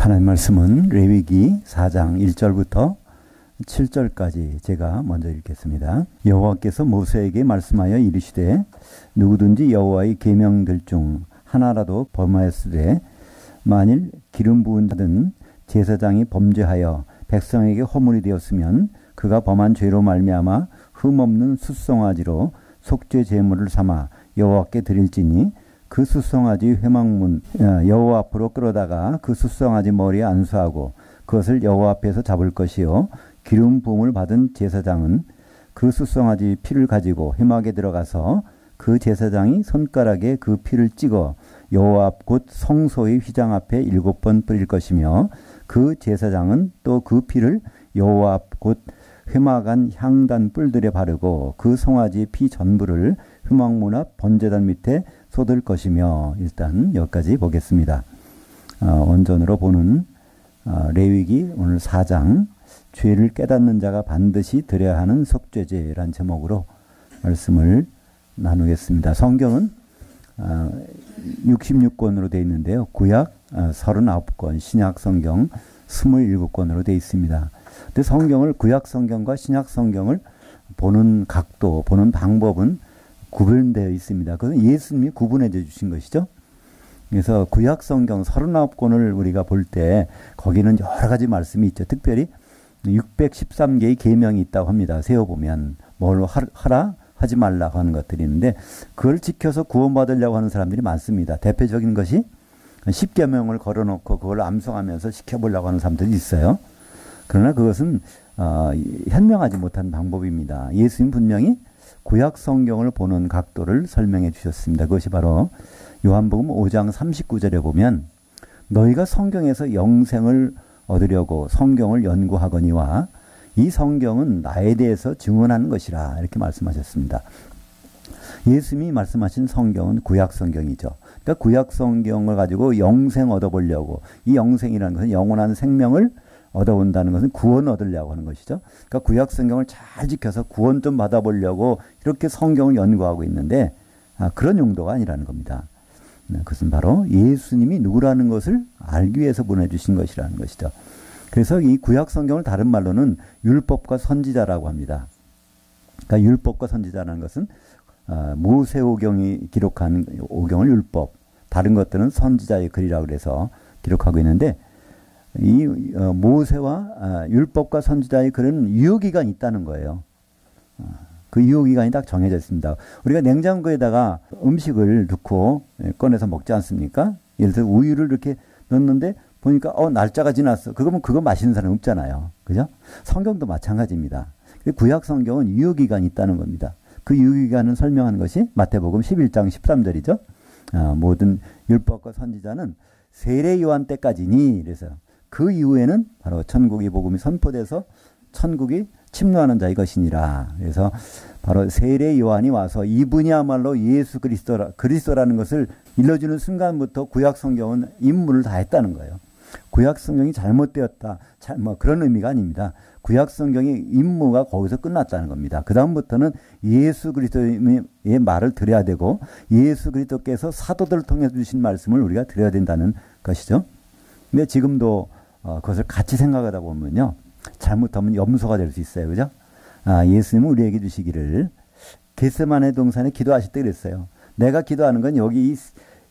하나님 말씀은 레위기 4장 1절부터 7절까지 제가 먼저 읽겠습니다. 여호와께서 모세에게 말씀하여 이르시되 누구든지 여호와의 계명들 중 하나라도 범하였으되 만일 기름 부은 자든 제사장이 범죄하여 백성에게 허물이 되었으면 그가 범한 죄로 말미암아 흠없는 숫송아지로 속죄 제물을 삼아 여호와께 드릴지니 그 숫송아지 회막문 여호와 앞으로 끌어다가 그 숫송아지 머리에 안수하고 그것을 여호와 앞에서 잡을 것이요 기름 부음을 받은 제사장은 그 숫송아지 피를 가지고 회막에 들어가서 그 제사장이 손가락에 그 피를 찍어 여호와 앞 곧 성소의 휘장 앞에 7번 뿌릴 것이며 그 제사장은 또 그 피를 여호와 앞 곧 회막 안 향단 뿔들에 바르고 그 송아지 피 전부를 회막문 앞 번제단 밑에 쏟을 것이며. 일단 여기까지 보겠습니다. 원전으로 보는 레위기 오늘 4장 죄를 깨닫는 자가 반드시 드려야 하는 속죄제란 제목으로 말씀을 나누겠습니다. 성경은 66권으로 되어 있는데요. 구약 39권, 신약 성경 27권으로 되어 있습니다. 근데 성경을 구약 성경과 신약 성경을 보는 각도, 보는 방법은 구분되어 있습니다. 그것은 예수님이 구분해 주신 것이죠. 그래서 구약 성경 39권을 우리가 볼 때 거기는 여러 가지 말씀이 있죠. 특별히 613개의 계명이 있다고 합니다. 세어보면 뭘 하라 하지 말라고 하는 것들이 있는데 그걸 지켜서 구원받으려고 하는 사람들이 많습니다. 대표적인 것이 10계명을 걸어놓고 그걸 암송하면서 지켜보려고 하는 사람들이 있어요. 그러나 그것은 현명하지 못한 방법입니다. 예수님 분명히 구약 성경을 보는 각도를 설명해 주셨습니다. 그것이 바로 요한복음 5장 39절에 보면 너희가 성경에서 영생을 얻으려고 성경을 연구하거니와 이 성경은 나에 대해서 증언하는 것이라 이렇게 말씀하셨습니다. 예수님이 말씀하신 성경은 구약 성경이죠. 그러니까 구약 성경을 가지고 영생 얻어보려고, 이 영생이라는 것은 영원한 생명을 얻어온다는 것은 구원 얻으려고 하는 것이죠. 그러니까 구약 성경을 잘 지켜서 구원 좀 받아보려고 이렇게 성경을 연구하고 있는데 그런 용도가 아니라는 겁니다. 그것은 바로 예수님이 누구라는 것을 알기 위해서 보내주신 것이라는 것이죠. 그래서 이 구약 성경을 다른 말로는 율법과 선지자라고 합니다. 그러니까 율법과 선지자라는 것은 모세오경이 기록한 오경을 율법, 다른 것들은 선지자의 글이라고 그래서 기록하고 있는데 이 모세와 율법과 선지자의 글은 유효기간이 있다는 거예요. 그 유효기간이 딱 정해져 있습니다. 우리가 냉장고에다가 음식을 넣고 꺼내서 먹지 않습니까? 예를 들어 우유를 이렇게 넣는데 보니까 날짜가 지났어. 그거면 그거 마시는 사람 없잖아요. 그죠? 성경도 마찬가지입니다. 구약 성경은 유효기간이 있다는 겁니다. 그 유효기간을 설명하는 것이 마태복음 11장 13절이죠. 모든 율법과 선지자는 세례 요한 때까지니. 그래서 그 이후에는 바로 천국의 복음이 선포돼서 천국이 침노하는 자의 것이니라. 그래서 바로 세례 요한이 와서 이분이야말로 예수 그리스도라는 것을 일러주는 순간부터 구약 성경은 임무를 다 했다는 거예요. 구약 성경이 잘못되었다. 그런 의미가 아닙니다. 구약 성경의 임무가 거기서 끝났다는 겁니다. 그 다음부터는 예수 그리스도의 말을 드려야 되고 예수 그리스도께서 사도들을 통해 주신 말씀을 우리가 드려야 된다는 것이죠. 근데 지금도 그것을 같이 생각하다 보면요. 잘못하면 염소가 될 수 있어요. 그죠? 예수님은 우리에게 주시기를 겟세마네 동산에 기도하실 때 그랬어요. 내가 기도하는 건 여기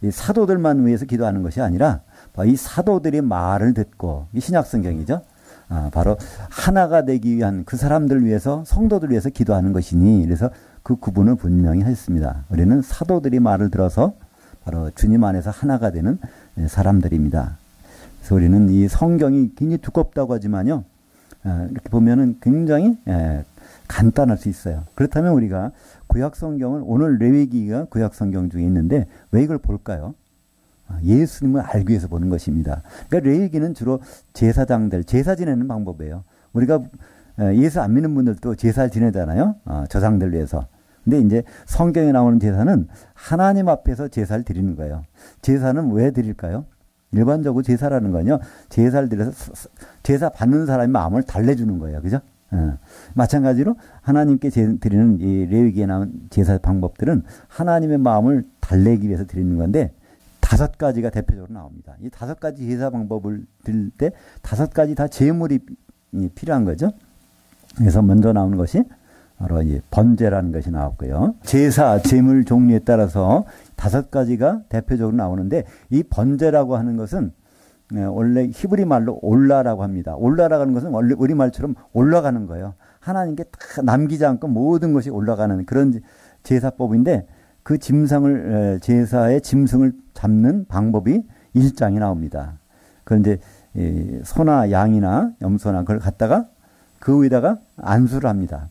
이 사도들만 위해서 기도하는 것이 아니라 이 사도들의 말을 듣고, 이 신약성경이죠. 바로 하나가 되기 위한 그 사람들 위해서, 성도들 위해서 기도하는 것이니, 그래서 그 구분을 분명히 했습니다. 우리는 사도들의 말을 들어서 바로 주님 안에서 하나가 되는 사람들입니다. 그래서 우리는 이 성경이 굉장히 두껍다고 하지만요, 이렇게 보면은 굉장히 간단할 수 있어요. 그렇다면 우리가 구약 성경을, 오늘 레위기가 구약 성경 중에 있는데 왜 이걸 볼까요? 예수님을 알기 위해서 보는 것입니다. 그러니까 레위기는 주로 제사장들, 제사 지내는 방법이에요. 우리가 예수 안 믿는 분들도 제사를 지내잖아요. 조상들 위해서. 근데 이제 성경에 나오는 제사는 하나님 앞에서 제사를 드리는 거예요. 제사는 왜 드릴까요? 일반적으로 제사라는 건요, 제사를 드려서 제사 받는 사람의 마음을 달래주는 거예요. 그죠? 마찬가지로 하나님께 드리는 이 레위기에 나온 제사 방법들은 하나님의 마음을 달래기 위해서 드리는 건데, 다섯 가지가 대표적으로 나옵니다. 이 다섯 가지 제사 방법을 드릴 때 다섯 가지 다 제물이 필요한 거죠. 그래서 먼저 나오는 것이 바로 이 번제라는 것이 나왔고요. 제사, 제물 종류에 따라서 다섯 가지가 대표적으로 나오는데 이 번제라고 하는 것은 원래 히브리 말로 올라라고 합니다. 올라라고 하는 것은 원래 우리 말처럼 올라가는 거예요. 하나님께 다 남기지 않고 모든 것이 올라가는 그런 제사법인데 그 짐승을 제사의 짐승을 잡는 방법이 1장에 나옵니다. 그런데 소나 양이나 염소나 그걸 갖다가 그 위에다가 안수를 합니다.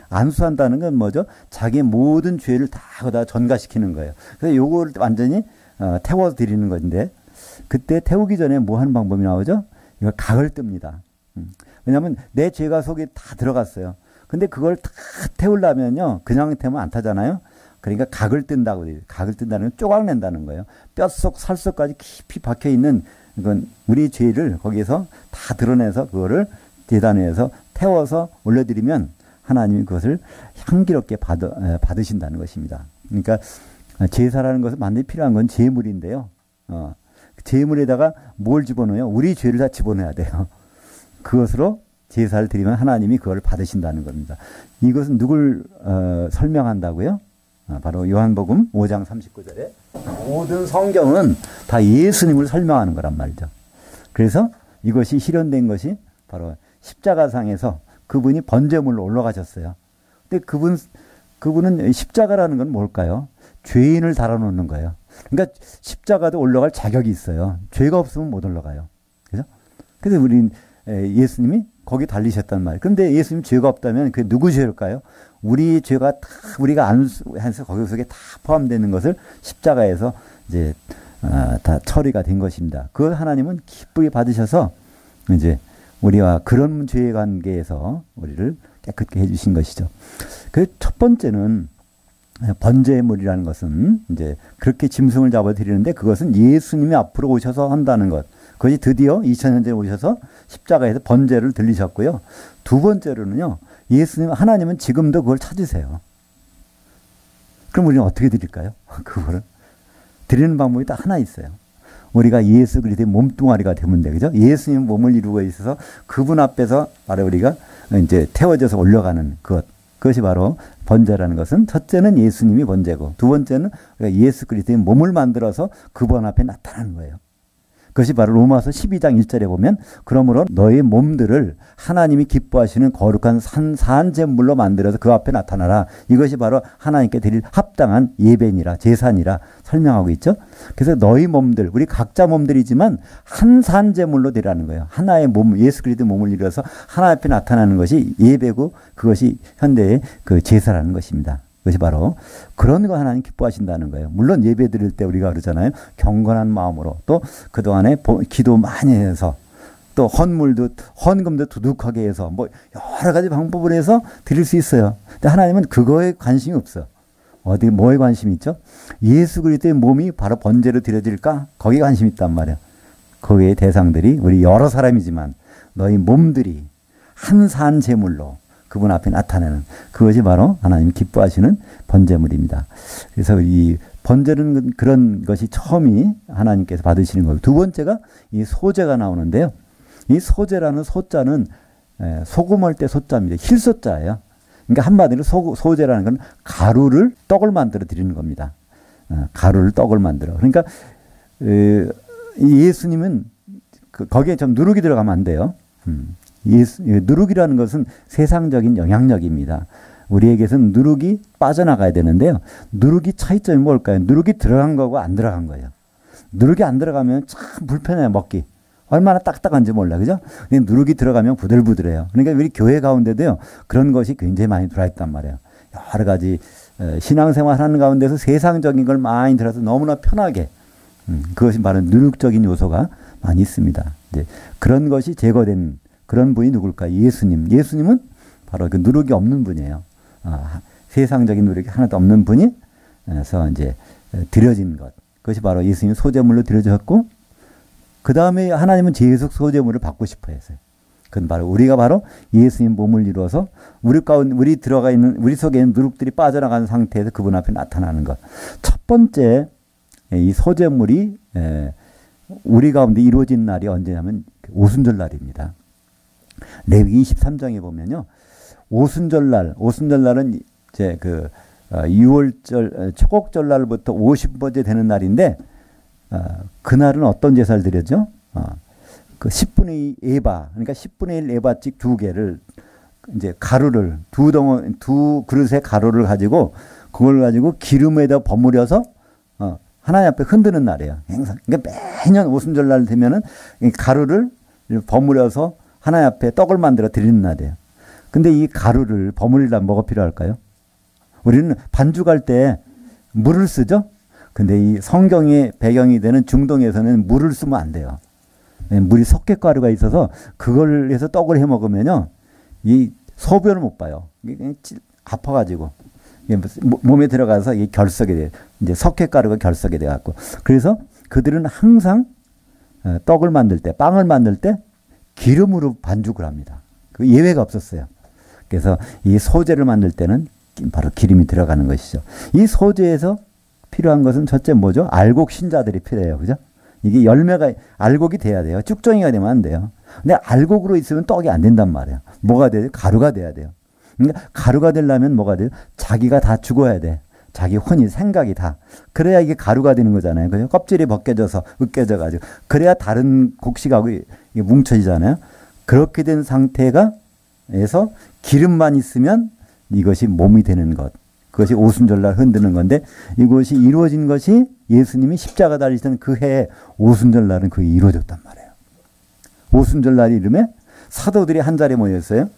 안수한다는 건 뭐죠? 자기의 모든 죄를 다 거기다 전가시키는 거예요. 그래서 요걸 완전히 태워 드리는 건데 그때 태우기 전에 뭐 하는 방법이 나오죠? 이걸 각을 뜹니다. 왜냐하면 내 죄가 속에 다 들어갔어요. 근데 그걸 다 태우려면요, 그냥 태우면 안 타잖아요. 그러니까 각을 뜬다고 해요. 각을 뜬다는 건 쪼각낸다는 거예요. 뼛속, 살속까지 깊이 박혀 있는 이건 우리 죄를 거기에서 다 드러내서 그거를 제단 위에서 태워서 올려드리면 하나님이 그것을 향기롭게 받으신다는 것입니다. 그러니까 제사라는 것은 만들기 필요한 건 제물인데요. 제물에다가 뭘 집어넣어요? 우리 죄를 다 집어넣어야 돼요. 그것으로 제사를 드리면 하나님이 그걸 받으신다는 겁니다. 이것은 누굴 설명한다고요? 바로 요한복음 5장 39절에 모든 성경은 다 예수님을 설명하는 거란 말이죠. 그래서 이것이 실현된 것이 바로 십자가상에서 그분이 번제물로 올라가셨어요. 근데 그분은 십자가라는 건 뭘까요? 죄인을 달아놓는 거예요. 그러니까 십자가도 올라갈 자격이 있어요. 죄가 없으면 못 올라가요. 그죠? 그래서 예수님이 거기 달리셨단 말이에요. 그런데 예수님 죄가 없다면 그게 누구 죄일까요? 우리 죄가 다 우리가 안수해서 거기 속에 다 포함되는 것을 십자가에서 이제 다 처리가 된 것입니다. 그걸 하나님은 기쁘게 받으셔서 이제 우리와 그런 죄의 관계에서 우리를 깨끗게 해주신 것이죠. 그 첫 번째는 번제물이라는 것은 이제 그렇게 짐승을 잡아 드리는데 그것은 예수님이 앞으로 오셔서 한다는 것. 그것이 드디어 2000년 전에 오셔서 십자가에서 번제를 들리셨고요. 두 번째로는요, 하나님은 지금도 그걸 찾으세요. 그럼 우리는 어떻게 드릴까요? 그거를 드리는 방법이 딱 하나 있어요. 우리가 예수 그리스도의 몸뚱아리가 되면 돼, 그죠? 예수님 몸을 이루고 있어서 그분 앞에서 바로 우리가 이제 태워져서 올라가는 것. 그것이 바로 번제라는 것은 첫째는 예수님이 번제고 두 번째는 우리가 예수 그리스도의 몸을 만들어서 그분 앞에 나타나는 거예요. 그것이 바로 로마서 12장 1절에 보면 그러므로 너희 몸들을 하나님이 기뻐하시는 거룩한 산사한 제물로 만들어서 그 앞에 나타나라. 이것이 바로 하나님께 드릴 합당한 예배니라 제사니라 설명하고 있죠. 그래서 너희 몸들 우리 각자 몸들이지만 한산 제물로 드리라는 거예요. 하나의 몸 예수 그리스도의 몸을 이루어서 하나 앞에 나타나는 것이 예배고 그것이 현대의 그 제사라는 것입니다. 그것이 바로 그런 거 하나님 기뻐하신다는 거예요. 물론 예배 드릴 때 우리가 그러잖아요. 경건한 마음으로 또 그동안에 기도 많이 해서 또 헌금도 두둑하게 해서 뭐 여러 가지 방법을 해서 드릴 수 있어요. 근데 하나님은 그거에 관심이 없어. 뭐에 관심이 있죠? 예수 그리스도의 몸이 바로 번제로 드려질까? 거기에 관심이 있단 말이에요. 거기에 대상들이 우리 여러 사람이지만 너희 몸들이 한산 제물로 그분 앞에 나타내는 그것이 바로 하나님 기뻐하시는 번제물입니다. 그래서 이 번제는 그런 것이 처음이 하나님께서 받으시는 거고 두 번째가 이 소제가 나오는데요. 이 소제라는 소자는 소금할 때 소자입니다. 힐소자예요. 그러니까 한마디로 소제라는 건 가루를 떡을 만들어 드리는 겁니다. 가루를 떡을 만들어. 그러니까 예수님은 거기에 좀 누룩이 들어가면 안 돼요. 누룩이라는 것은 세상적인 영향력입니다. 우리에게서는 누룩이 빠져나가야 되는데요. 누룩이 차이점이 뭘까요? 누룩이 들어간 거고 안 들어간 거예요. 누룩이 안 들어가면 참 불편해요, 먹기. 얼마나 딱딱한지 몰라, 그죠? 근데 누룩이 들어가면 부들부들해요. 그러니까 우리 교회 가운데도요, 그런 것이 굉장히 많이 들어있단 말이에요. 여러 가지 신앙생활 하는 가운데서 세상적인 걸 많이 들어서 너무나 편하게, 그것이 바로 누룩적인 요소가 많이 있습니다. 이제 그런 것이 제거된 그런 분이 누굴까? 예수님. 예수님은 바로 그 누룩이 없는 분이에요. 세상적인 누룩이 하나도 없는 분이, 그래서 이제 드려진 것. 그것이 바로 예수님 소제물로 드려졌고, 그 다음에 하나님은 계속 소제물을 받고 싶어 했어요. 그건 바로 우리가 바로 예수님 몸을 이루어서 우리 속에 있는 누룩들이 빠져나가는 상태에서 그분 앞에 나타나는 것. 첫 번째 이 소재물이 우리 가운데 이루어진 날이 언제냐면 오순절 날입니다. 레위기 23장에 보면요. 오순절날은 이제 그 6월절 초곡절 날부터 50번째 되는 날인데 그날은 어떤 제사를 드렸죠? 그 10분의 2 에바, 그러니까 10분의 1 에바씩 두 개를 이제 가루를 두 그릇의 가루를 가지고 그걸 가지고 기름에다 버무려서 하나님 앞에 흔드는 날이에요. 항상. 그러니까 매년 오순절날 되면은 가루를 버무려서 하나님 앞에 떡을 만들어 드리는 날이에요. 근데 이 가루를 버무리려면 뭐가 필요할까요? 우리는 반죽할 때 물을 쓰죠? 근데 이 성경의 배경이 되는 중동에서는 물을 쓰면 안 돼요. 물이 석회가루가 있어서 그걸 해서 떡을 해 먹으면요. 이 소변을 못 봐요. 아파가지고. 몸에 들어가서 이 결석이 돼요. 이제 석회가루가 결석이 돼갖고. 그래서 그들은 항상 떡을 만들 때, 빵을 만들 때 기름으로 반죽을 합니다. 그 예외가 없었어요. 그래서 이 소재를 만들 때는 바로 기름이 들어가는 것이죠. 이 소재에서 필요한 것은 첫째 뭐죠? 알곡 신자들이 필요해요. 그죠? 이게 열매가 알곡이 돼야 돼요. 쭉정이가 되면 안 돼요. 근데 알곡으로 있으면 떡이 안 된단 말이에요. 뭐가 돼야 돼요? 가루가 돼야 돼요. 그러니까 가루가 되려면 뭐가 돼요? 자기가 다 죽어야 돼. 자기 혼이 생각이 다. 그래야 이게 가루가 되는 거잖아요. 그죠? 껍질이 벗겨져서 으깨져가지고. 그래야 다른 곡식하고 이게 뭉쳐지잖아요. 그렇게 된 상태가 에서 기름만 있으면 이것이 몸이 되는 것. 그것이 오순절날 흔드는 건데 이것이 이루어진 것이 예수님이 십자가 달리시던 그 해에 오순절날은 그게 이루어졌단 말이에요. 오순절날이 이름에 사도들이 한 자리에 모였어요.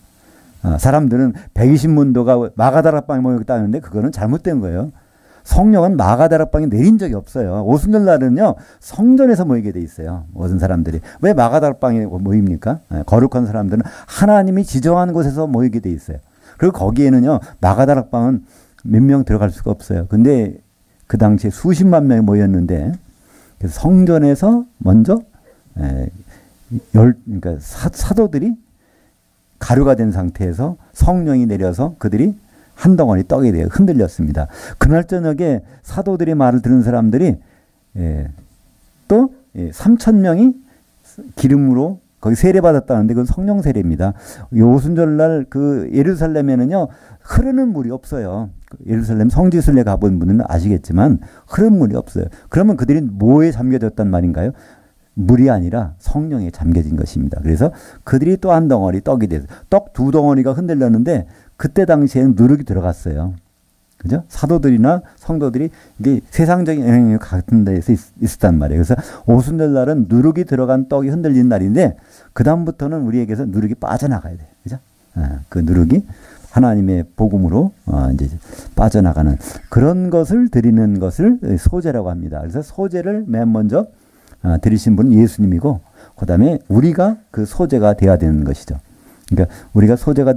사람들은 120문도가 마가다락방에 모였다는데 그거는 잘못된 거예요. 성령은 마가다락방에 내린 적이 없어요. 오순절날은요 성전에서 모이게 돼 있어요. 모든 사람들이. 왜 마가다락방에 모입니까? 거룩한 사람들은 하나님이 지정한 곳에서 모이게 돼 있어요. 그리고 거기에는요 마가다락방은 몇 명 들어갈 수가 없어요. 근데 그 당시에 수십만 명이 모였는데 그래서 성전에서 먼저 그러니까 사도들이 가루가 된 상태에서 성령이 내려서 그들이 한 덩어리 떡이 되어 흔들렸습니다. 그날 저녁에 사도들의 말을 들은 사람들이 또 3,000명이 기름으로 거기 세례받았다는데 그건 성령 세례입니다. 오순절날 그 예루살렘에는요 흐르는 물이 없어요. 예루살렘 성지순례 가본 분은 아시겠지만 흐르는 물이 없어요. 그러면 그들이 뭐에 잠겨졌단 말인가요? 물이 아니라 성령에 잠겨진 것입니다. 그래서 그들이 또 한 덩어리 떡이 돼서 떡 두 덩어리가 흔들렸는데 그때 당시에는 누룩이 들어갔어요. 그죠? 사도들이나 성도들이 이게 세상적인 영향력 같은 데서 있었단 말이에요. 그래서 오순절날은 누룩이 들어간 떡이 흔들리는 날인데 그다음부터는 우리에게서 누룩이 빠져나가야 돼요. 그죠? 그 누룩이 하나님의 복음으로 이제 빠져나가는 그런 것을 드리는 것을 소제라고 합니다. 그래서 소제를 맨 먼저 드리신 분은 예수님이고 그다음에 우리가 그 소제가 돼야 되는 것이죠. 그러니까 우리가 소제가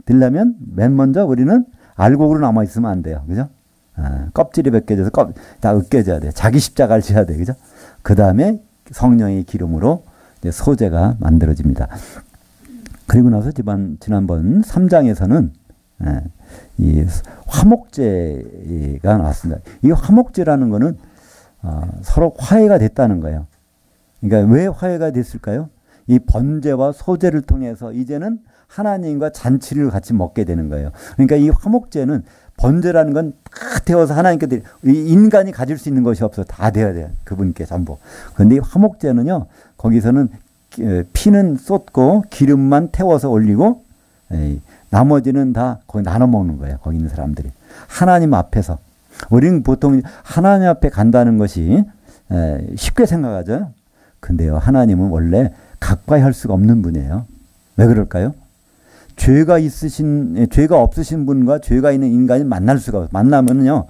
되려면 맨 먼저 우리는 알곡으로 남아 있으면 안 돼요. 그죠? 껍질이 벗겨져서 다 으깨져야 돼. 자기 십자가를 져야 돼. 그죠? 그다음에 성령의 기름으로 이제 소제가 만들어집니다. 그리고 나서 지난번 3장에서는 이 화목제가 나왔습니다. 이 화목제라는 거는 서로 화해가 됐다는 거예요. 그러니까 왜 화해가 됐을까요? 이 번제와 소제를 통해서 이제는 하나님과 잔치를 같이 먹게 되는 거예요. 그러니까 이 화목제는 번제라는 건 다 태워서 하나님께 인간이 가질 수 있는 것이 없어. 다 돼야 돼요. 그분께 전부. 그런데 이 화목제는요. 거기서는 피는 쏟고 기름만 태워서 올리고 나머지는 다 거기 나눠 먹는 거예요. 거기 있는 사람들이. 하나님 앞에서. 우리는 보통 하나님 앞에 간다는 것이 쉽게 생각하죠. 근데요. 하나님은 원래 가까이 할 수가 없는 분이에요. 왜 그럴까요? 죄가 없으신 분과 죄가 있는 인간이 만날 수가 없어요. 만나면요.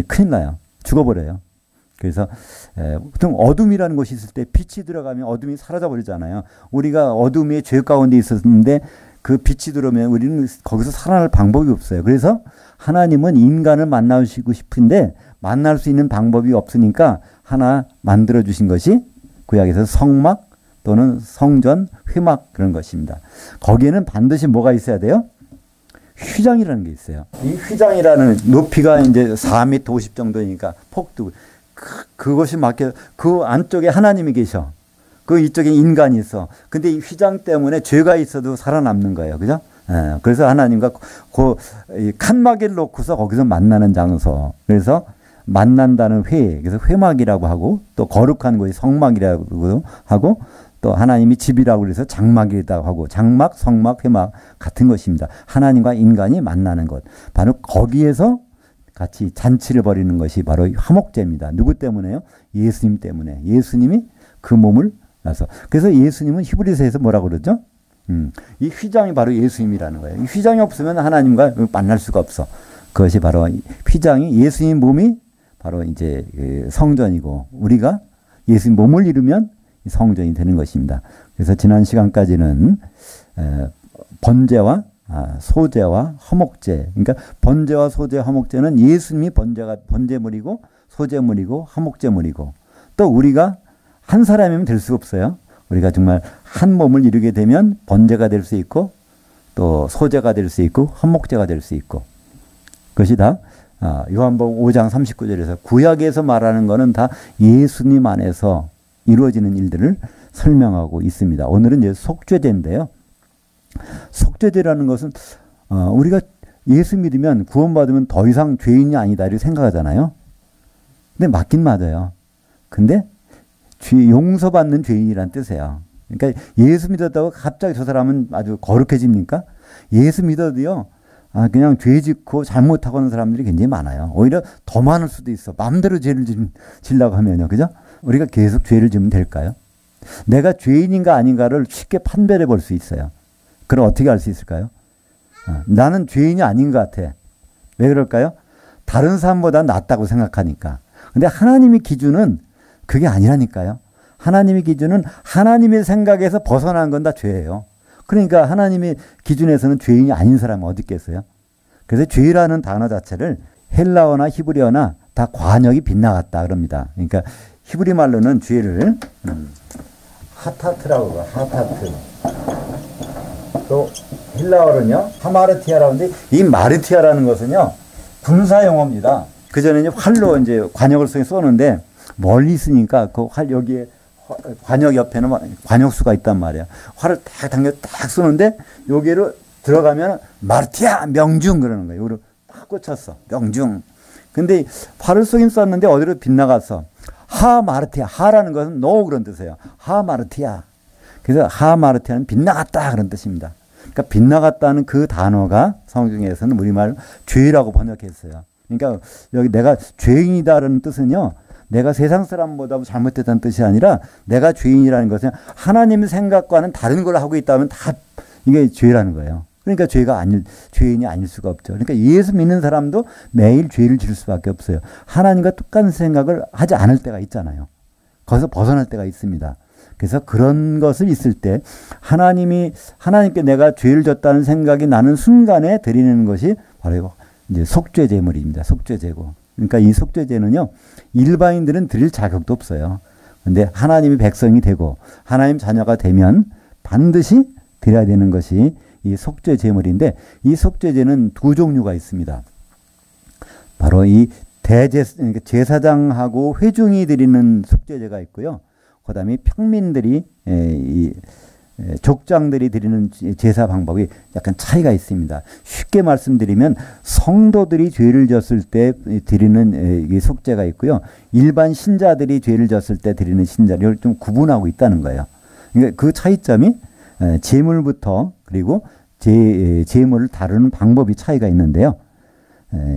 큰일 나요. 죽어버려요. 그래서 보통 어둠이라는 것이 있을 때 빛이 들어가면 어둠이 사라져 버리잖아요. 우리가 어둠의 죄 가운데 있었는데 그 빛이 들어오면 우리는 거기서 살아날 방법이 없어요. 그래서 하나님은 인간을 만나시고 싶은데 만날 수 있는 방법이 없으니까 하나 만들어 주신 것이 구약에서 성막 또는 성전, 회막 그런 것입니다. 거기에는 반드시 뭐가 있어야 돼요? 휘장이라는 게 있어요. 이 휘장이라는 높이가 이제 4m 50 정도니까 폭도 그것이 그 안쪽에 하나님이 계셔. 그 이쪽에 인간이 있어. 근데 이 휘장 때문에 죄가 있어도 살아남는 거예요. 그죠? 예, 그래서 하나님과 칸막이를 놓고서 거기서 만나는 장소. 그래서 만난다는 회, 그래서 회막이라고 하고 또 거룩한 곳이 성막이라고 하고 또 하나님이 집이라고 해서 장막이라고 하고 장막, 성막, 회막 같은 것입니다. 하나님과 인간이 만나는 것. 바로 거기에서 같이 잔치를 벌이는 것이 바로 화목제입니다. 누구 때문에요? 예수님 때문에. 예수님이 그 몸을 나서. 그래서 예수님은 히브리서에서 뭐라고 그러죠? 이 휘장이 바로 예수님이라는 거예요. 이 휘장이 없으면 하나님과 만날 수가 없어. 그것이 바로 휘장이 예수님 몸이 바로 이제 성전이고 우리가 예수님 몸을 이루면 성전이 되는 것입니다. 그래서 지난 시간까지는 번제와 소제와 화목제. 그러니까 번제와 소제, 화목제는 예수님이 번제물이고 소제물이고 화목제물이고 또 우리가 한 사람이면 될 수 없어요. 우리가 정말 한 몸을 이루게 되면 번제가 될 수 있고 또 소제가 될 수 있고 화목제가 될 수 있고 그것이 다 요한복음 5장 39절에서 구약에서 말하는 것은 다 예수님 안에서 이루어지는 일들을 설명하고 있습니다. 오늘은 이제 속죄제인데요. 속죄제라는 것은 우리가 예수 믿으면 구원받으면 더 이상 죄인이 아니다 이렇게 생각하잖아요. 근데 맞긴 맞아요. 근데 용서받는 죄인이란 뜻이에요. 그러니까 예수 믿었다고 갑자기 저 사람은 아주 거룩해집니까? 예수 믿어도요. 그냥 죄 짓고 잘못하고 하는 사람들이 굉장히 많아요. 오히려 더 많을 수도 있어. 마음대로 죄를 지려고 하면요. 그죠? 우리가 계속 죄를 지으면 될까요? 내가 죄인인가 아닌가를 쉽게 판별해 볼 수 있어요. 그럼 어떻게 알 수 있을까요? 나는 죄인이 아닌 것 같아. 왜 그럴까요? 다른 사람보다 낫다고 생각하니까. 근데 하나님의 기준은 그게 아니라니까요. 하나님의 기준은 하나님의 생각에서 벗어난 건 다 죄예요. 그러니까 하나님의 기준에서는 죄인이 아닌 사람은 어디 있겠어요? 그래서 죄라는 단어 자체를 헬라어나 히브리어나 다 관역이 빗나갔다 그럽니다. 그러니까 히브리 말로는 죄를 하타트라고 해요. 하타트. 또 헬라어는요. 하마르티아라고 하는데 이 마르티아라는 것은요. 군사 용어입니다. 그전에는 활로 이제 관역을 쏘는데 멀리 있으니까 그 활 여기에 관역 옆에는 관역수가 있단 말이에요. 활을 딱 당겨 딱 쏘는데 여기로 들어가면 마르티아 명중 그러는 거예요. 여기로 딱 꽂혔어. 명중. 근데 활을 쏘긴 쐈는데 어디로 빗나갔어. 하마르티아. 하라는 것은 노 그런 뜻이에요. 하마르티아. 그래서 하마르티아는 빗나갔다 그런 뜻입니다. 그러니까 빗나갔다는 그 단어가 성경에서는 우리말 죄라고 번역했어요. 그러니까 여기 내가 죄인이다라는 뜻은요. 내가 세상 사람보다 잘못됐다는 뜻이 아니라 내가 죄인이라는 것은 하나님의 생각과는 다른 걸 하고 있다면 다 이게 죄라는 거예요. 그러니까 죄인이 아닐 수가 없죠. 그러니까 예수 믿는 사람도 매일 죄를 지을 수밖에 없어요. 하나님과 똑같은 생각을 하지 않을 때가 있잖아요. 거기서 벗어날 때가 있습니다. 그래서 그런 것을 있을 때 하나님께 내가 죄를 졌다는 생각이 나는 순간에 드리는 것이 바로 이제 속죄 제물입니다. 속죄 제고. 그러니까 이 속죄제는요, 일반인들은 드릴 자격도 없어요. 근데 하나님의 백성이 되고 하나님 자녀가 되면 반드시 드려야 되는 것이 이 속죄 제물인데 이 속죄제는 두 종류가 있습니다. 바로 이 제사장하고 회중이 드리는 속죄제가 있고요. 그 다음에 평민들이 족장들이 드리는 제사 방법이 약간 차이가 있습니다. 쉽게 말씀드리면 성도들이 죄를 졌을 때 드리는 속죄가 있고요. 일반 신자들이 죄를 졌을 때 드리는 신자를 좀 구분하고 있다는 거예요. 그러니까 그 차이점이 제물부터 그리고 제물을 다루는 방법이 차이가 있는데요.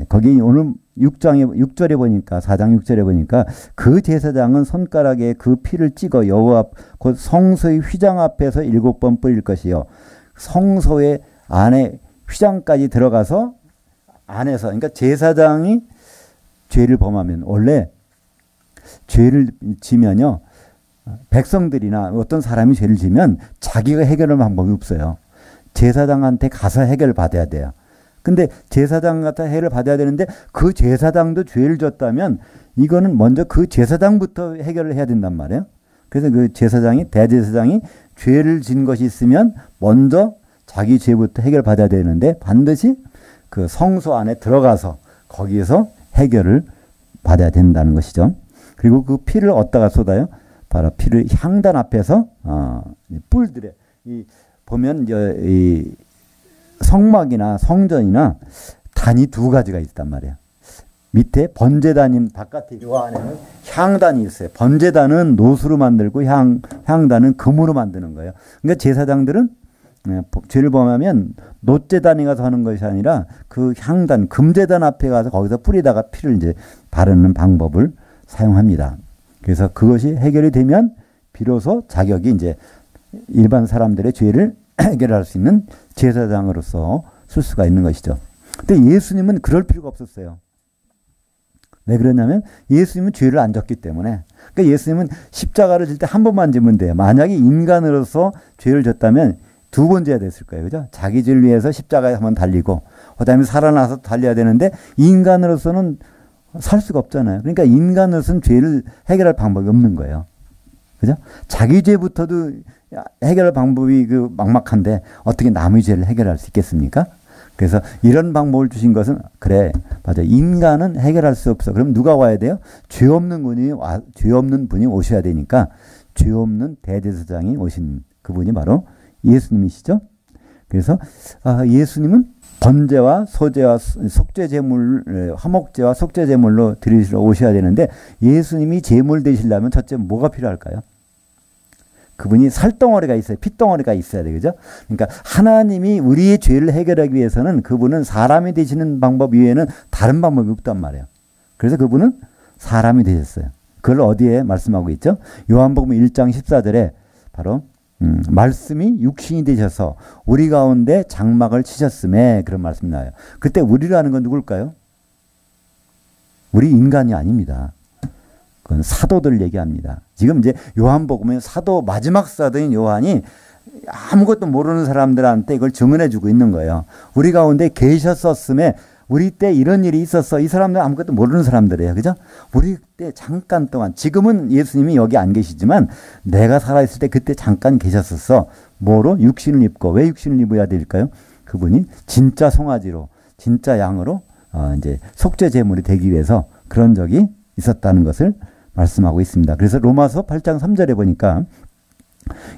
거기 오늘 6절에 보니까 4장 6절에 보니까 그 제사장은 손가락에 그 피를 찍어 여호와 곧 성소의 휘장 앞에서 7번 뿌릴 것이요. 성소의 안에 휘장까지 들어가서 안에서 그러니까 제사장이 죄를 범하면 원래 죄를 지면요. 백성들이나 어떤 사람이 죄를 지면 자기가 해결할 방법이 없어요. 제사장한테 가서 해결을 받아야 돼요. 근데 제사장 같은 해를 받아야 되는데 그 제사장도 죄를 졌다면 이거는 먼저 그 제사장부터 해결을 해야 된단 말이에요. 그래서 그 대제사장이 죄를 진 것이 있으면 먼저 자기 죄부터 해결받아야 되는데 반드시 그 성소 안에 들어가서 거기에서 해결을 받아야 된다는 것이죠. 그리고 그 피를 어디다가 쏟아요? 바로 피를 향단 앞에서 뿔들에 보면 이 성막이나 성전이나 단이 두 가지가 있단 말이에요. 밑에 번제단인 바깥에 요 안에는 향단이 있어요. 번제단은 노수로 만들고 향단은 금으로 만드는 거예요. 그러니까 제사장들은 죄를 범하면 놋제단에 가서 하는 것이 아니라 그 향단, 금제단 앞에 가서 거기서 뿌리다가 피를 이제 바르는 방법을 사용합니다. 그래서 그것이 해결이 되면 비로소 자격이 이제 일반 사람들의 죄를 해결할 수 있는 제사장으로서 쓸 수가 있는 것이죠. 근데 예수님은 그럴 필요가 없었어요. 왜 그러냐면 예수님은 죄를 안 졌기 때문에. 그러니까 예수님은 십자가를 질 때 한 번만 지면 돼요. 만약에 인간으로서 죄를 졌다면 두 번 져야 됐을 거예요. 그죠? 자기 죄를 위해서 십자가에 한번 달리고 그다음에 살아나서 달려야 되는데 인간으로서는 살 수가 없잖아요. 그러니까 인간으로서는 죄를 해결할 방법이 없는 거예요. 그죠? 자기 죄부터도 해결할 방법이 막막한데 어떻게 남의 죄를 해결할 수 있겠습니까? 그래서 이런 방법을 주신 것은 그래 맞아 인간은 해결할 수 없어. 그럼 누가 와야 돼요? 죄 없는 분이 오셔야 되니까 죄 없는 대제사장이 오신 그분이 바로 예수님이시죠. 그래서 예수님은 번제와 소제와 속죄 제물, 화목제와 속죄 제물로 드리시러 오셔야 되는데 예수님이 제물 되시려면 첫째 뭐가 필요할까요? 그분이 살덩어리가 있어요. 핏덩어리가 있어야 되죠. 그러니까 하나님이 우리의 죄를 해결하기 위해서는 그분은 사람이 되시는 방법 이외에는 다른 방법이 없단 말이에요. 그래서 그분은 사람이 되셨어요. 그걸 어디에 말씀하고 있죠? 요한복음 1장 14절에 바로 말씀이 육신이 되셔서 우리 가운데 장막을 치셨음에 그런 말씀이 나와요. 그때 우리라는 건 누굴까요? 우리 인간이 아닙니다. 그건 사도들 얘기합니다. 지금 이제 요한복음에 마지막 사도인 요한이 아무것도 모르는 사람들한테 이걸 증언해 주고 있는 거예요. 우리 가운데 계셨었음에 우리 때 이런 일이 있었어. 이 사람들은 아무것도 모르는 사람들이에요. 그죠? 우리 때 잠깐 동안 지금은 예수님이 여기 안 계시지만 내가 살아있을 때 그때 잠깐 계셨었어. 뭐로? 육신을 입고. 왜 육신을 입어야 될까요? 그분이 진짜 송아지로 진짜 양으로 이제 속죄 제물이 되기 위해서 그런 적이 있었다는 것을 말씀하고 있습니다. 그래서 로마서 8장 3절에 보니까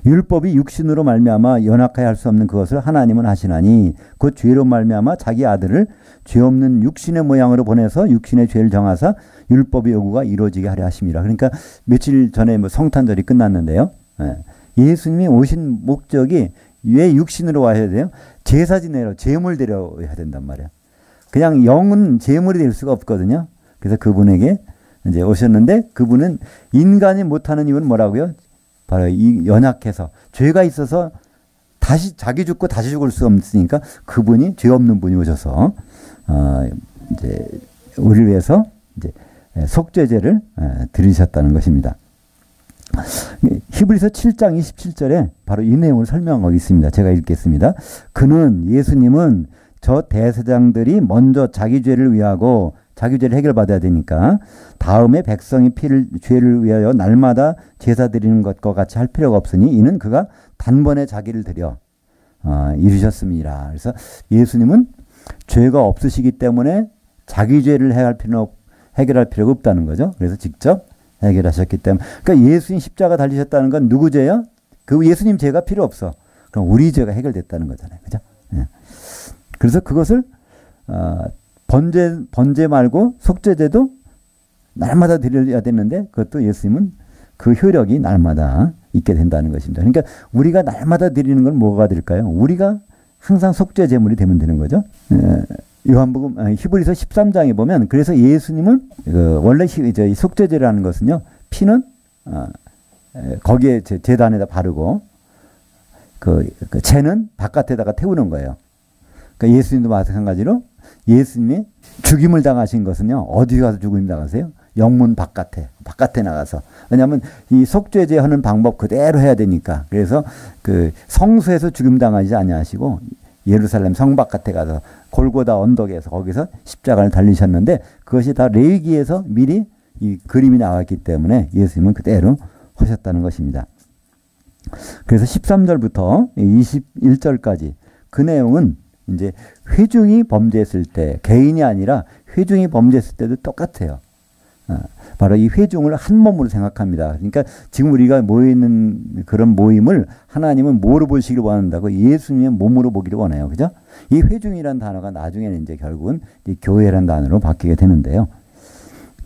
율법이 육신으로 말미암아 연약하여 할 수 없는 그것을 하나님은 하시나니 그 죄로 말미암아 자기 아들을 죄 없는 육신의 모양으로 보내서 육신의 죄를 정하사 율법의 요구가 이루어지게 하려 하심이라. 그러니까 며칠 전에 성탄절이 끝났는데요. 예수님이 오신 목적이 왜 육신으로 와야 돼요? 제사 지내러 제물 드려야 된단 말이에요. 그냥 영은 제물이 될 수가 없거든요. 그래서 그분에게 이제 오셨는데 그분은 인간이 못하는 이유는 뭐라고요? 바로 이 연약해서 죄가 있어서 다시 자기 죽고 다시 죽을 수 없으니까 그분이 죄 없는 분이 오셔서 이제 우리를 위해서 이제 속죄제를 드리셨다는 것입니다. 히브리서 7장 27절에 바로 이 내용을 설명하고 있습니다. 제가 읽겠습니다. 예수님은 저 대제사장들이 먼저 자기 죄를 위하고 자기 죄를 해결받아야 되니까 다음에 백성의 죄를 위하여 날마다 제사 드리는 것과 같이 할 필요가 없으니 이는 그가 단번에 자기를 드려 이루셨습니다. 그래서 예수님은 죄가 없으시기 때문에 자기 죄를 해결할 필요가 없다는 거죠. 그래서 직접 해결하셨기 때문에. 그러니까 예수님 십자가 달리셨다는 건 누구 죄요? 그 예수님 죄가 필요 없어. 그럼 우리 죄가 해결됐다는 거잖아요. 그죠? 예. 그래서 그것을 번제 말고 속죄제도 날마다 드려야 되는데 그것도 예수님은 그 효력이 날마다 있게 된다는 것입니다. 그러니까 우리가 날마다 드리는 건 뭐가 될까요? 우리가 항상 속죄 제물이 되면 되는 거죠. 요한복음 히브리서 13장에 보면 그래서 예수님은 원래 속죄제라는 것은요. 피는 거기에 제단에다 바르고 그 채는 바깥에다가 태우는 거예요. 그러니까 예수님도 마찬가지로 예수님이 죽임을 당하신 것은요. 어디 가서 죽임을 당하세요? 영문 바깥에 나가서. 왜냐하면 이 속죄제 하는 방법 그대로 해야 되니까. 그래서 그 성소에서 죽임 당하지 아니하시고 예루살렘 성 바깥에 가서 골고다 언덕에서 거기서 십자가를 달리셨는데 그것이 다 레위기에서 미리 이 그림이 나왔기 때문에 예수님은 그대로 하셨다는 것입니다. 그래서 13절부터 21절까지 그 내용은 이제 회중이 범죄했을 때 개인이 아니라 회중이 범죄했을 때도 똑같아요. 바로 이 회중을 한 몸으로 생각합니다. 그러니까 지금 우리가 모여있는 그런 모임을 하나님은 뭐로 보시기를 원한다고? 예수님의 몸으로 보기를 원해요. 그죠? 이 회중이란 단어가 나중에는 이제 결국은 이 교회란 단어로 바뀌게 되는데요.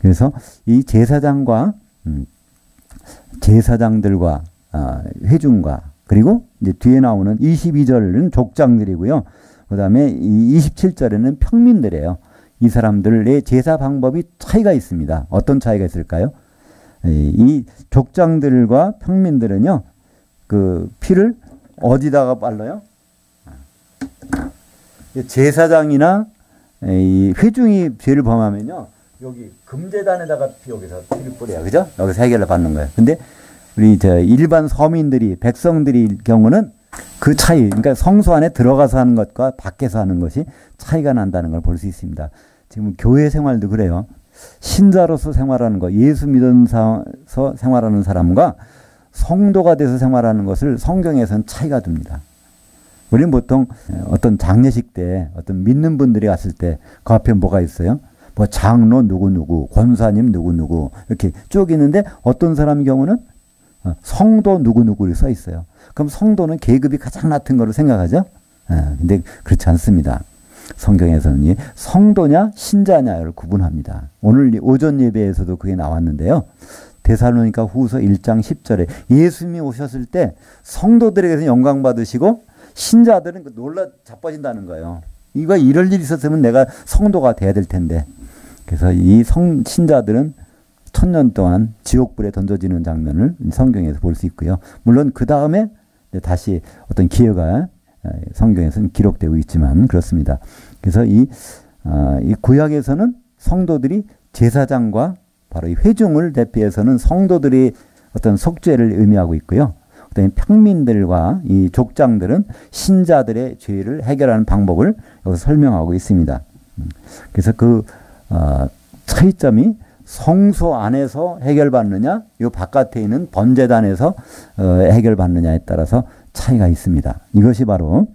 그래서 이 제사장과 제사장들과 회중과 그리고 이제 뒤에 나오는 22절은 족장들이고요. 그 다음에 이 27절에는 평민들이에요. 이 사람들의 제사 방법이 차이가 있습니다. 어떤 차이가 있을까요? 이 족장들과 평민들은요, 그 피를 어디다가 발라요? 제사장이나 이 회중이 죄를 범하면요, 여기 금제단에다가 여기서 피를 뿌려요. 그죠? 여기서 해결을 받는 거예요. 근데 우리 일반 서민들이, 백성들의 경우는 그 차이, 그러니까 성소 안에 들어가서 하는 것과 밖에서 하는 것이 차이가 난다는 걸 볼 수 있습니다. 지금 교회 생활도 그래요. 신자로서 생활하는 것, 예수 믿으면서 생활하는 사람과 성도가 돼서 생활하는 것을 성경에서는 차이가 둡니다. 우리는 보통 어떤 장례식 때 어떤 믿는 분들이 왔을 때 그 앞에 뭐가 있어요? 뭐 장로 누구누구, 권사님 누구누구 이렇게 쭉 있는데 어떤 사람의 경우는 성도 누구누구를 써 있어요. 그럼 성도는 계급이 가장 낮은 거로 생각하죠? 근데 그렇지 않습니다. 성경에서는 성도냐 신자냐를 구분합니다. 오늘 오전 예배에서도 그게 나왔는데요. 데살로니가 후서 1장 10절에 예수님이 오셨을 때 성도들에게서 영광 받으시고 신자들은 놀라 자빠진다는 거예요. 이럴 일이 있었으면 내가 성도가 돼야 될 텐데. 그래서 이 신자들은 1000년 동안 지옥불에 던져지는 장면을 성경에서 볼 수 있고요. 물론 그 다음에 다시 어떤 기회가 성경에서는 기록되고 있지만 그렇습니다. 그래서 이 구약에서는 성도들이 제사장과 바로 이 회중을 대표해서는 성도들이 어떤 속죄를 의미하고 있고요. 그다음에 평민들과 이 족장들은 신자들의 죄를 해결하는 방법을 여기서 설명하고 있습니다. 그래서 그 차이점이 성소 안에서 해결받느냐, 이 바깥에 있는 번제단에서 해결받느냐에 따라서 차이가 있습니다. 이것이 바로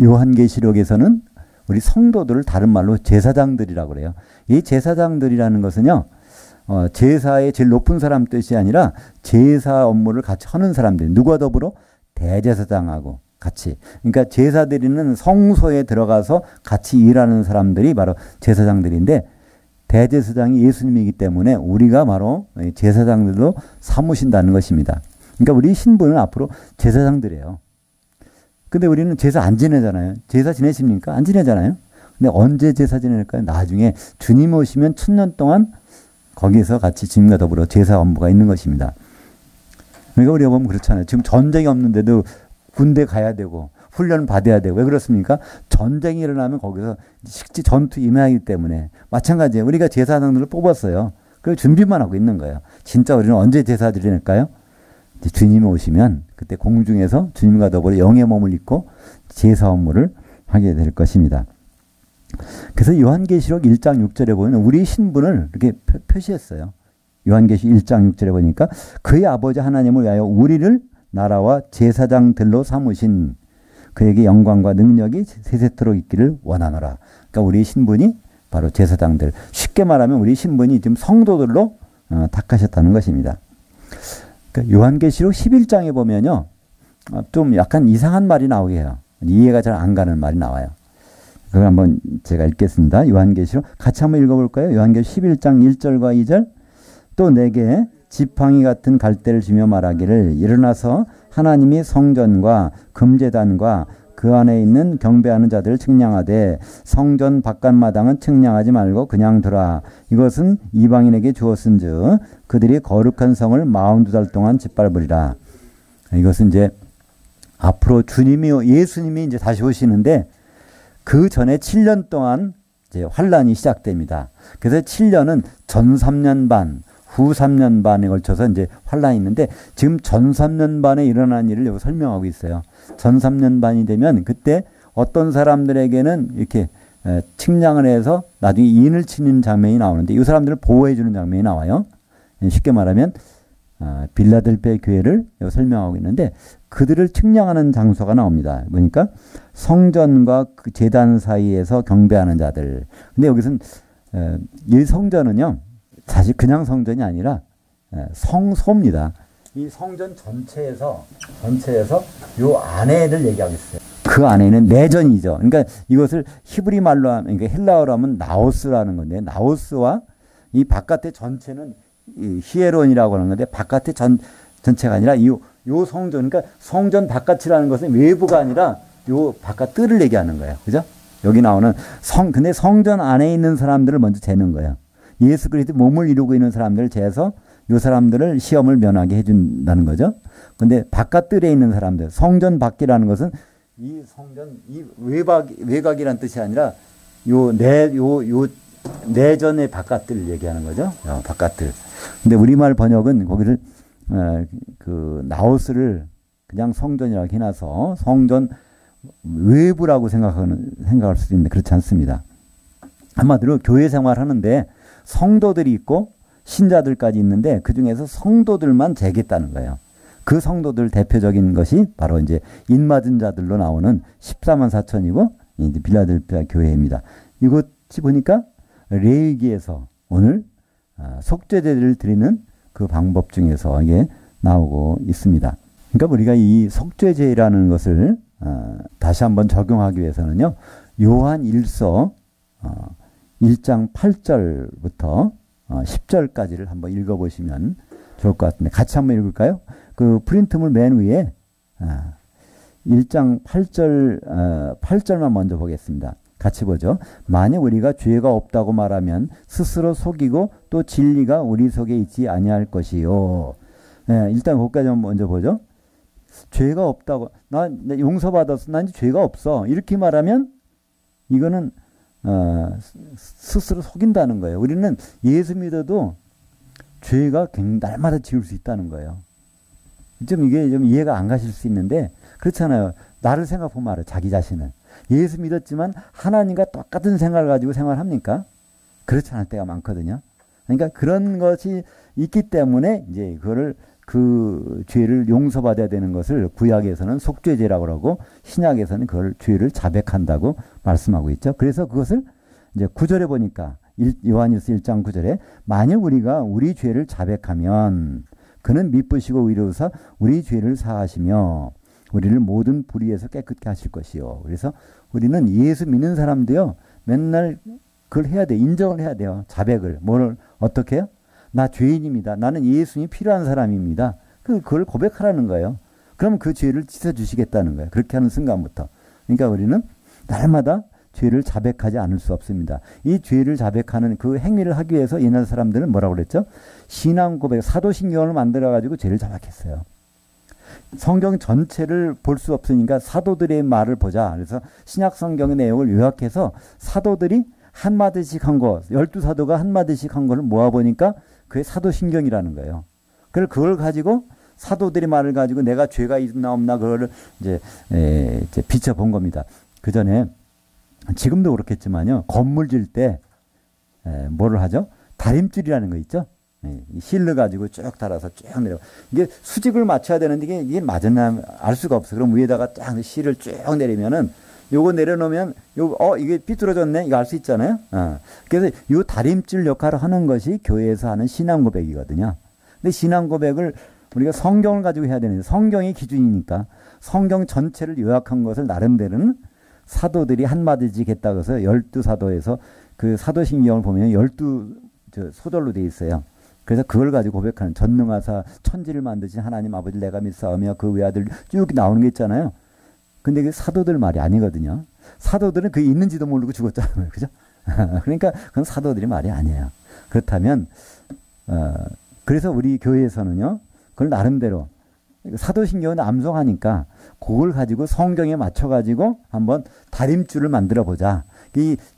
요한계시록에서는 우리 성도들을 다른 말로 제사장들이라고 그래요. 이 제사장들이라는 것은요, 제사의 제일 높은 사람 뜻이 아니라 제사 업무를 같이 하는 사람들, 누가 더불어? 대제사장하고 같이. 그러니까 제사 드리는 성소에 들어가서 같이 일하는 사람들이 바로 제사장들인데, 대제사장이 예수님이기 때문에 우리가 바로 제사장들도 삼으신다는 것입니다. 그러니까 우리 신분은 앞으로 제사장들이에요. 근데 우리는 제사 안 지내잖아요. 제사 지내십니까? 안 지내잖아요. 근데 언제 제사 지낼까요? 나중에 주님 오시면 1000년 동안 거기서 같이 주님과 더불어 제사 업무가 있는 것입니다. 그러니까 우리가 보면 그렇잖아요. 지금 전쟁이 없는데도 군대 가야 되고 훈련 받아야 되고 왜 그렇습니까? 전쟁이 일어나면 거기서 식지 전투 임하기 때문에 마찬가지예요. 우리가 제사장들을 뽑았어요. 그 준비만 하고 있는 거예요. 진짜 우리는 언제 제사 드릴까요? 주님이 오시면 그때 공중에서 주님과 더불어 영의 몸을 입고 제사 업무를 하게 될 것입니다. 그래서 요한계시록 1장 6절에 보면 우리 신분을 이렇게 표시했어요. 요한계시록 1장 6절에 보니까 그의 아버지 하나님을 위하여 우리를 나라와 제사장들로 삼으신 그에게 영광과 능력이 세세토록 있기를 원하노라. 그러니까 우리 신분이 바로 제사장들. 쉽게 말하면 우리 신분이 지금 성도들로 택하셨다는 것입니다. 그러니까 요한계시록 11장에 보면요, 좀 약간 이상한 말이 나오게 해요. 이해가 잘 안 가는 말이 나와요. 그걸 한번 제가 읽겠습니다. 요한계시록 같이 한번 읽어볼까요? 요한계시록 11장 1절과 2절. 또 내게 지팡이 같은 갈대를 주며 말하기를 일어나서 하나님이 성전과 금제단과 그 안에 있는 경배하는 자들을 측량하되 성전 바깥마당은 측량하지 말고 그냥 두라. 이것은 이방인에게 주었은즉 그들이 거룩한 성을 42달 동안 짓밟으리라. 이것은 이제 앞으로 예수님이 이제 다시 오시는데 그 전에 7년 동안 이제 환란이 시작됩니다. 그래서 7년은 전 3년 반, 후 3년 반에 걸쳐서 이제 환란이 있는데 지금 전 3년 반에 일어난 일을 여기 설명하고 있어요. 전 3년 반이 되면 그때 어떤 사람들에게는 이렇게 측량을 해서 나중에 인을 치는 장면이 나오는데 이 사람들을 보호해 주는 장면이 나와요. 쉽게 말하면 빌라델피아 교회를 여기 설명하고 있는데 그들을 측량하는 장소가 나옵니다. 보니까 성전과 그 제단 사이에서 경배하는 자들. 근데 여기서는 이 성전은요, 사실 그냥 성전이 아니라 성소입니다. 이 성전 전체에서 요 안에를 얘기하고 있어요. 그 안에는 내전이죠. 그러니까 이것을 히브리 말로 하면, 그러니까 헬라어로 하면 나오스라는 건데, 나오스와 이 바깥의 전체는 이 히에론이라고 하는 건데, 바깥의 전체가 아니라 요 성전, 그러니까 성전 바깥이라는 것은 외부가 아니라 요 바깥 뜰을 얘기하는 거예요. 그죠? 여기 나오는 근데 성전 안에 있는 사람들을 먼저 재는 거예요. 예수 그리스도 몸을 이루고 있는 사람들을 재서 요 사람들을 시험을 면하게 해준다는 거죠. 근데 바깥 뜰에 있는 사람들, 성전 밖이라는 것은 이 성전, 이 외곽이라는 뜻이 아니라 요 내전의 바깥을 얘기하는 거죠. 바깥을. 근데 우리말 번역은 거기를 그 나오스를 그냥 성전이라고 해놔서 성전 외부라고 생각할 수도 있는데 그렇지 않습니다. 한마디로 교회 생활하는데 성도들이 있고 신자들까지 있는데 그 중에서 성도들만 재겠다는 거예요. 그 성도들 대표적인 것이 바로 이제 인맞은 자들로 나오는 14만 4천이고 이제 빌라델피아 교회입니다. 이것이 보니까 레위기에서 오늘 속죄제를 드리는 그 방법 중에서 이게 나오고 있습니다. 그러니까 우리가 이 속죄제라는 것을 다시 한번 적용하기 위해서는요. 요한 1서 1장 8절부터 10절까지를 한번 읽어보시면 좋을 것 같은데 같이 한번 읽을까요? 그 프린트물 맨 위에 1장 8절만 먼저 보겠습니다. 같이 보죠. 만약 우리가 죄가 없다고 말하면 스스로 속이고 또 진리가 우리 속에 있지 아니할 것이요. 일단 거기까지 먼저 보죠. 죄가 없다고, 나 용서받았어, 난 이제 죄가 없어, 이렇게 말하면 이거는 스스로 속인다는 거예요. 우리는 예수 믿어도 죄가 날마다 지을 수 있다는 거예요. 이게 좀 이해가 안 가실 수 있는데 그렇잖아요. 나를 생각해보면 알아요. 자기 자신을. 예수 믿었지만 하나님과 똑같은 생각을 가지고 생활합니까? 그렇지 않을 때가 많거든요. 그러니까 그런 것이 있기 때문에 이제 그 죄를 용서받아야 되는 것을 구약에서는 속죄제라고 하고 신약에서는 그걸 죄를 자백한다고 말씀하고 있죠. 그래서 그것을 이제 9절에 보니까 요한일서 1장 9절에 만약 우리가 우리 죄를 자백하면 그는 미쁘시고 의로우사 우리 죄를 사하시며 우리를 모든 불의에서 깨끗게 하실 것이요. 그래서 우리는 예수 믿는 사람도요. 맨날 그걸 해야 돼. 인정을 해야 돼요. 자백을. 어떻게 해요? 나 죄인입니다. 나는 예수님이 필요한 사람입니다. 그걸 고백하라는 거예요. 그럼 그 죄를 씻어주시겠다는 거예요. 그렇게 하는 순간부터. 그러니까 우리는 날마다 죄를 자백하지 않을 수 없습니다. 이 죄를 자백하는 그 행위를 하기 위해서 옛날 사람들은 뭐라고 그랬죠? 신앙 고백, 사도신경을 만들어가지고 죄를 자백했어요. 성경 전체를 볼 수 없으니까 사도들의 말을 보자. 그래서 신약 성경의 내용을 요약해서 사도들이 한마디씩 한 거, 12사도가 한마디씩 한 거를 모아보니까 그게 사도신경이라는 거예요. 그걸 가지고 사도들의 말을 가지고 내가 죄가 있나 없나 그거를 이제 비춰본 겁니다. 그 전에 지금도 그렇겠지만요. 건물 질 때 뭐를 하죠? 다림줄이라는 거 있죠? 실을 가지고 쭉 달아서 쭉 내려. 이게 수직을 맞춰야 되는데 이게 맞았나 알 수가 없어. 그럼 위에다가 딱 실을 쭉 내리면은 요거 내려놓으면 이게 삐뚤어졌네 이거 알 수 있잖아요. 그래서 요 다림줄 역할을 하는 것이 교회에서 하는 신앙 고백이거든요. 근데 신앙 고백을 우리가 성경을 가지고 해야 되는데 성경이 기준이니까 성경 전체를 요약한 것을 나름대로는 사도들이 한마디씩 했다고 해서 12사도에서 그 사도신경을 보면 12소절로 되어 있어요. 그래서 그걸 가지고 고백하는 전능하사 천지를 만드신 하나님 아버지를 내가 믿사오며 그 외아들 쭉 나오는 게 있잖아요. 근데 그게 사도들 말이 아니거든요. 사도들은 그게 있는지도 모르고 죽었잖아요. 그죠? 그러니까 그건 사도들이 말이 아니에요. 그렇다면 그래서 우리 교회에서는요. 그걸 나름대로 사도신경은 암송하니까 그걸 가지고 성경에 맞춰가지고 한번 다림줄을 만들어 보자.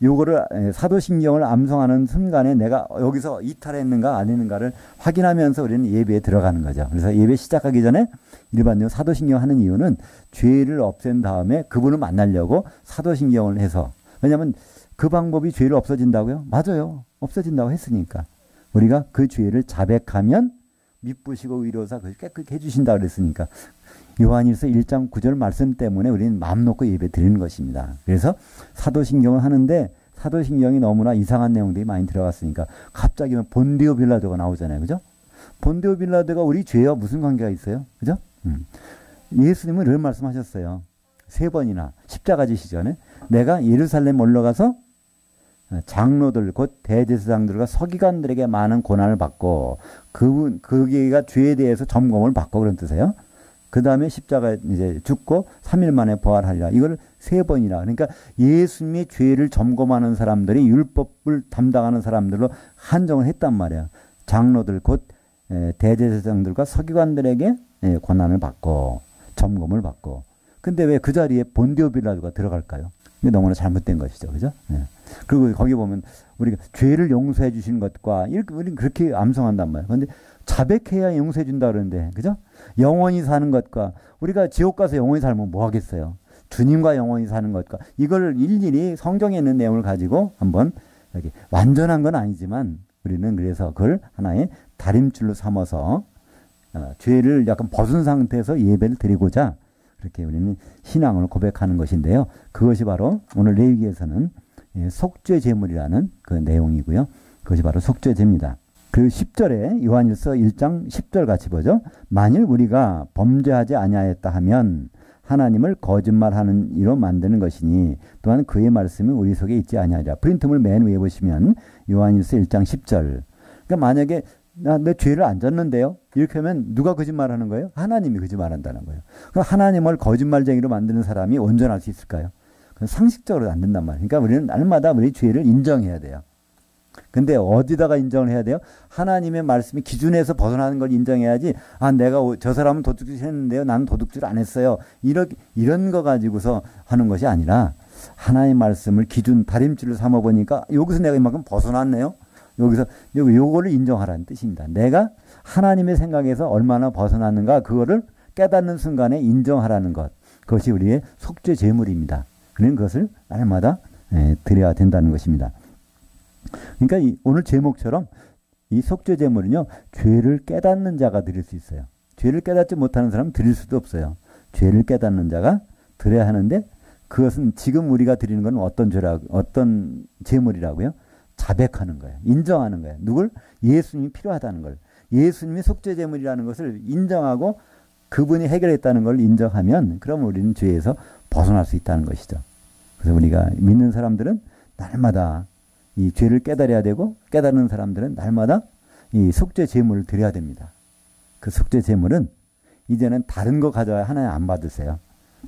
요거를 사도신경을 암송하는 순간에 내가 여기서 이탈했는가 안 했는가를 확인하면서 우리는 예배에 들어가는 거죠. 그래서 예배 시작하기 전에 일반적으로 사도신경 하는 이유는 죄를 없앤 다음에 그분을 만나려고 사도신경을 해서. 왜냐하면 그 방법이 죄를 없어진다고요? 맞아요. 없어진다고 했으니까. 우리가 그 죄를 자백하면 미쁘시고 의로우사 깨끗게 해주신다 그랬으니까. 요한일서 1장 9절 말씀 때문에 우리는 마음 놓고 예배 드리는 것입니다. 그래서 사도신경을 하는데 사도신경이 너무나 이상한 내용들이 많이 들어갔으니까 갑자기 본디오 빌라도가 나오잖아요. 그죠? 본디오 빌라도가 우리 죄와 무슨 관계가 있어요? 그죠? 예수님은 이런 말씀하셨어요. 3번이나 십자가 지시 전에 내가 예루살렘 올라가서 장로들 곧 대제사장들과 서기관들에게 많은 고난을 받고 그가 죄에 대해서 점검을 받고 그런 뜻이에요. 그 다음에 십자가에 이제 죽고 3일 만에 부활하리라. 이걸 3번이나. 그러니까 예수님의 죄를 점검하는 사람들이 율법을 담당하는 사람들로 한정을 했단 말이에요. 장로들 곧 대제사장들과 서기관들에게 고난을 받고 점검을 받고. 근데 왜 그 자리에 본디오 빌라도가 들어갈까요? 이게 너무나 잘못된 것이죠. 그죠? 네. 그리고 거기 보면 우리가 죄를 용서해 주시는 것과 이렇게 우리는 그렇게 암송한단 말이에요. 그런데 자백해야 용서해 준다 그러는데, 그죠? 영원히 사는 것과 우리가 지옥 가서 영원히 살면 뭐 하겠어요? 주님과 영원히 사는 것과 이걸 일일이 성경에 있는 내용을 가지고 한번 이렇게 완전한 건 아니지만 우리는 그래서 그걸 하나의 다림줄로 삼아서 죄를 약간 벗은 상태에서 예배를 드리고자 그렇게 우리는 신앙을 고백하는 것인데요. 그것이 바로 오늘 레위기에서는 속죄 제물이라는 그 내용이고요. 그것이 바로 속죄 제입니다. 그리고 10절에 요한일서 1장 10절 같이 보죠. 만일 우리가 범죄하지 아니하였다 하면 하나님을 거짓말하는 이로 만드는 것이니 또한 그의 말씀이 우리 속에 있지 아니하리라. 프린트물 맨 위에 보시면 요한일서 1장 10절. 그러니까 만약에 내 죄를 안 졌는데요. 이렇게 하면 누가 거짓말하는 거예요? 하나님이 거짓말한다는 거예요. 그럼 하나님을 거짓말쟁이로 만드는 사람이 온전할 수 있을까요? 그건 상식적으로 안 된단 말이에요. 그러니까 우리는 날마다 우리 죄를 인정해야 돼요. 근데 어디다가 인정을 해야 돼요? 하나님의 말씀이 기준에서 벗어나는 걸 인정해야지. 아, 내가 저 사람은 도둑질 했는데요. 나는 도둑질 안 했어요. 이런 거 가지고서 하는 것이 아니라 하나님의 말씀을 기준, 다림줄을 삼아보니까 여기서 내가 이만큼 벗어났네요. 여기서 요거를 인정하라는 뜻입니다. 내가 하나님의 생각에서 얼마나 벗어났는가 그거를 깨닫는 순간에 인정하라는 것. 그것이 우리의 속죄 제물입니다. 그런 것을 날마다 드려야 된다는 것입니다. 그러니까 오늘 제목처럼 이 속죄 제물은요. 죄를 깨닫는 자가 드릴 수 있어요. 죄를 깨닫지 못하는 사람은 드릴 수도 없어요. 죄를 깨닫는 자가 드려야 하는데 그것은 지금 우리가 드리는 건 어떤 제물이라고요? 자백하는 거예요. 인정하는 거예요. 누굴? 예수님이 필요하다는 걸. 예수님이 속죄 제물이라는 것을 인정하고 그분이 해결했다는 걸 인정하면 그럼 우리는 죄에서 벗어날 수 있다는 것이죠. 그래서 우리가 믿는 사람들은 날마다 이 죄를 깨달아야 되고 깨달은 사람들은 날마다 이 속죄 제물을 드려야 됩니다. 그 속죄 제물은 이제는 다른 거 가져야 하나님 안 받으세요.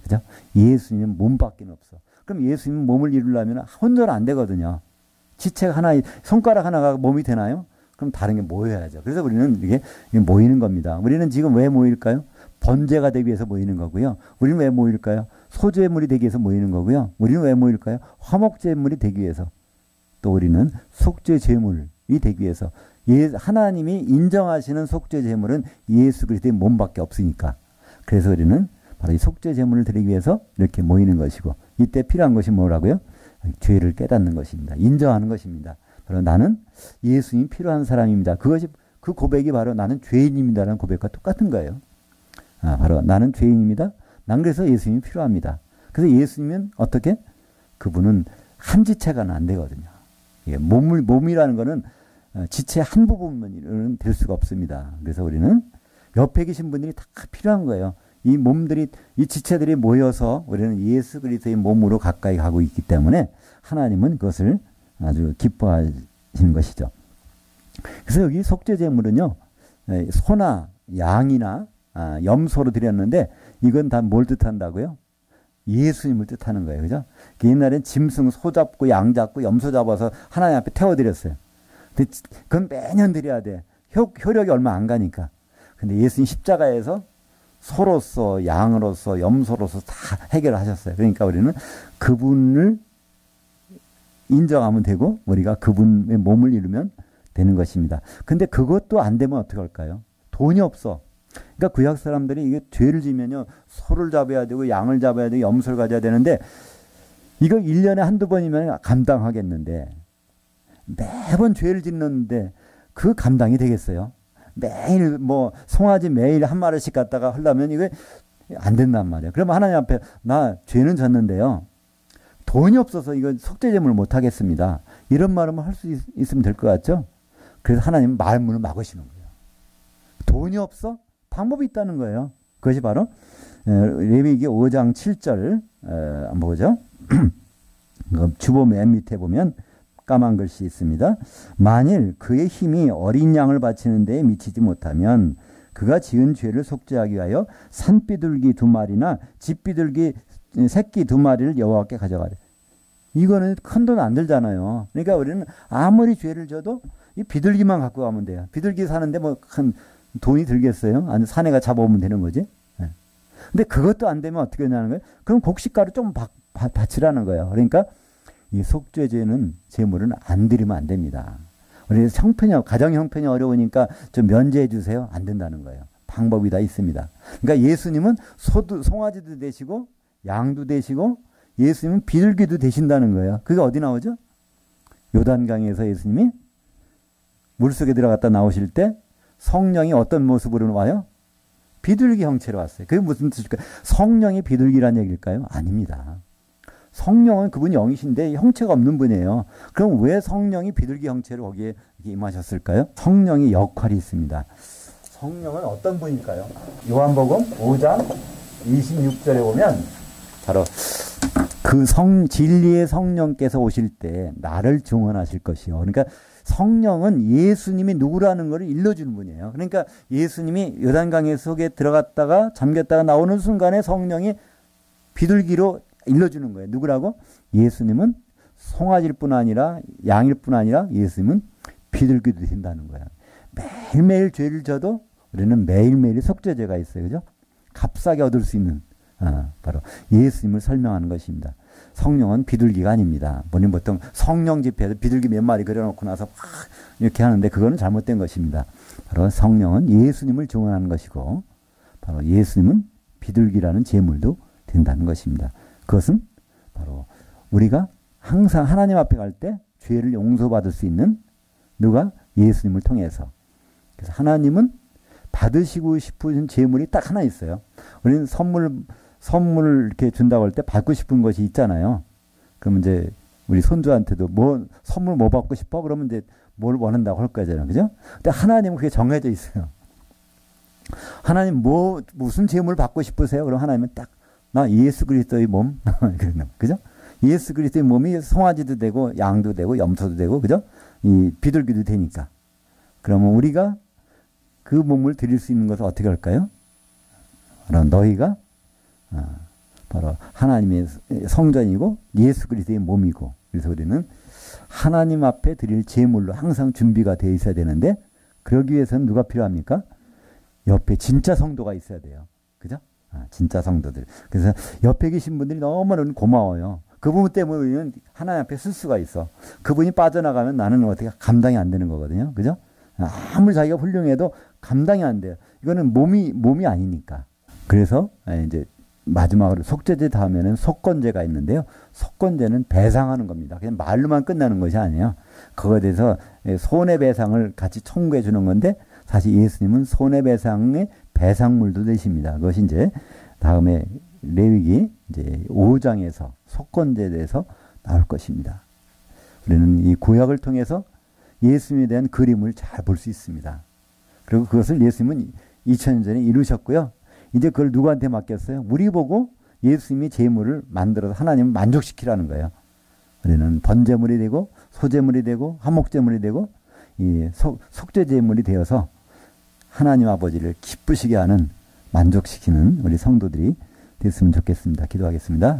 그죠? 예수님은 몸밖에 없어. 그럼 예수님 몸을 이루려면 혼자는 안 되거든요. 지체가 하나, 손가락 하나가 몸이 되나요? 그럼 다른 게 모여야죠. 그래서 우리는 이게 모이는 겁니다. 우리는 지금 왜 모일까요? 번제가 되기 위해서 모이는 거고요. 우리는 왜 모일까요? 소제물이 되기 위해서 모이는 거고요. 우리는 왜 모일까요? 화목제물이 되기 위해서. 또 우리는 속죄 제물이 되기 위해서. 하나님이 인정하시는 속죄 제물은 예수 그리스도의 몸밖에 없으니까. 그래서 우리는 바로 이 속죄 제물을 드리기 위해서 이렇게 모이는 것이고 이때 필요한 것이 뭐라고요? 죄를 깨닫는 것입니다. 인정하는 것입니다. 바로 나는 예수님이 필요한 사람입니다. 그 고백이 바로 나는 죄인입니다라는 고백과 똑같은 거예요. 바로 나는 죄인입니다. 난 그래서 예수님이 필요합니다. 그래서 예수님은 어떻게? 그분은 한 지체가는 안 되거든요. 몸이라는 거는 지체 한 부분은 될 수가 없습니다. 그래서 우리는 옆에 계신 분들이 다 필요한 거예요. 이 몸들이, 이 지체들이 모여서 우리는 예수 그리스도의 몸으로 가까이 가고 있기 때문에 하나님은 그것을 아주 기뻐하시는 것이죠. 그래서 여기 속죄 제물은요, 소나 양이나 염소로 드렸는데 이건 다 뭘 뜻한다고요? 예수님을 뜻하는 거예요. 그죠? 옛날엔 짐승 소 잡고 양 잡고 염소 잡아서 하나님 앞에 태워드렸어요. 근데 그건 매년 드려야 돼. 효력이 얼마 안 가니까. 근데 예수님 십자가에서 소로서 양으로서 염소로서 다 해결하셨어요. 그러니까 우리는 그분을 인정하면 되고 우리가 그분의 몸을 이루면 되는 것입니다. 근데 그것도 안 되면 어떻게 할까요? 돈이 없어. 그러니까 구약 사람들이 이게 죄를 지면요. 소를 잡아야 되고 양을 잡아야 되고 염소를 가져야 되는데 이거 1년에 한두 번이면 감당하겠는데 매번 죄를 짓는데 그 감당이 되겠어요? 매일 송아지 매일 한 마리씩 갖다가 하려면 이거 안 된단 말이에요. 그러면 하나님 앞에 나 죄는 졌는데요. 돈이 없어서 이거 속죄제물을 못 하겠습니다. 이런 말은 할 수 있으면 될 것 같죠? 그래서 하나님은 말문을 막으시는 거예요. 돈이 없어? 방법이 있다는 거예요. 그것이 바로 레위기 5장 7절 한번 보죠. 주보 맨 밑에 보면 까만 글씨 있습니다. 만일 그의 힘이 어린 양을 바치는 데에 미치지 못하면 그가 지은 죄를 속죄하기 위하여 산비둘기 2마리나 집비둘기 새끼 2마리를 여호와께 가져가래. 이거는 큰 돈 안 들잖아요. 그러니까 우리는 아무리 죄를 져도 이 비둘기만 갖고 가면 돼요. 비둘기 사는데 뭐 큰 돈이 들겠어요? 아니 사내가 잡아오면 되는 거지. 네. 근데 그것도 안 되면 어떻게 되냐는 거예요. 그럼 곡식가루 좀 바치라는 거예요. 그러니까 이 속죄제는 제물은 안 드리면 안 됩니다. 그래서 가정 형편이 어려우니까 좀 면제해 주세요. 안 된다는 거예요. 방법이 다 있습니다. 그러니까 예수님은 송아지도 되시고 양도 되시고 예수님은 비둘기도 되신다는 거예요. 그게 어디 나오죠? 요단강에서 예수님이 물속에 들어갔다 나오실 때 성령이 어떤 모습으로 와요? 비둘기 형체로 왔어요. 그게 무슨 뜻일까요? 성령이 비둘기란 얘기일까요? 아닙니다. 성령은 그분이 영이신데 형체가 없는 분이에요. 그럼 왜 성령이 비둘기 형체로 거기에 임하셨을까요? 성령의 역할이 있습니다. 성령은 어떤 분일까요? 요한복음 5장 26절에 보면 바로 그 진리의 성령께서 오실 때 나를 증언하실 것이요. 그러니까 성령은 예수님이 누구라는 것을 일러주는 분이에요. 그러니까 예수님이 요단강 속에 들어갔다가 잠겼다가 나오는 순간에 성령이 비둘기로 일러주는 거예요. 누구라고? 예수님은 송아지일 뿐 아니라 양일 뿐 아니라 예수님은 비둘기도 된다는 거예요. 매일매일 죄를 져도 우리는 매일매일 속죄제가 있어요. 그죠? 값싸게 얻을 수 있는 바로 예수님을 설명하는 것입니다. 성령은 비둘기가 아닙니다. 우리는 보통 성령 집회에서 비둘기 몇 마리 그려놓고 나서 막 이렇게 하는데 그거는 잘못된 것입니다. 바로 성령은 예수님을 증언하는 것이고 바로 예수님은 비둘기라는 제물도 된다는 것입니다. 그것은 바로 우리가 항상 하나님 앞에 갈 때 죄를 용서받을 수 있는 누가? 예수님을 통해서. 그래서 하나님은 받으시고 싶은 제물이 딱 하나 있어요. 우리는 선물을 이렇게 준다고 할 때 받고 싶은 것이 있잖아요. 그러면 이제 우리 손주한테도 선물 뭐 받고 싶어? 그러면 이제 뭘 원한다고 할 거잖아요. 그죠? 근데 하나님은 그게 정해져 있어요. 하나님 무슨 제물 받고 싶으세요? 그럼 하나님은 딱 나 예수 그리스도의 몸. 그죠? 예수 그리스도의 몸이 송아지도 되고 양도 되고 염소도 되고 그죠? 이 비둘기도 되니까. 그러면 우리가 그 몸을 드릴 수 있는 것을 어떻게 할까요? 바로 너희가 바로 하나님의 성전이고 예수 그리스도의 몸이고 그래서 우리는 하나님 앞에 드릴 제물로 항상 준비가 되어 있어야 되는데 그러기 위해서는 누가 필요합니까? 옆에 진짜 성도가 있어야 돼요. 그죠? 진짜 성도들. 그래서 옆에 계신 분들이 너무너무 고마워요. 그분 때문에 우리는 하나님 앞에 쓸 수가 있어. 그분이 빠져나가면 나는 어떻게 감당이 안 되는 거거든요. 그죠? 아무리 자기가 훌륭해도 감당이 안 돼요. 이거는 몸이 아니니까. 그래서 이제 마지막으로 속죄제 다음에는 속건제가 있는데요. 속건제는 배상하는 겁니다. 그냥 말로만 끝나는 것이 아니에요. 그거에 대해서 손해배상을 같이 청구해 주는 건데 사실 예수님은 손해배상의 배상물도 되십니다. 그것이 이제 다음에 레위기 이제 5장에서 속건제에 대해서 나올 것입니다. 우리는 이 구약을 통해서 예수님에 대한 그림을 잘 볼 수 있습니다. 그리고 그것을 예수님은 2000년 전에 이루셨고요. 이제 그걸 누구한테 맡겼어요? 우리 보고 예수님이 제물을 만들어서 하나님을 만족시키라는 거예요. 우리는 번제물이 되고 소제물이 되고 화목제물이 되고 이 속죄제물이 되어서 하나님 아버지를 기쁘시게 하는 만족시키는 우리 성도들이 됐으면 좋겠습니다. 기도하겠습니다.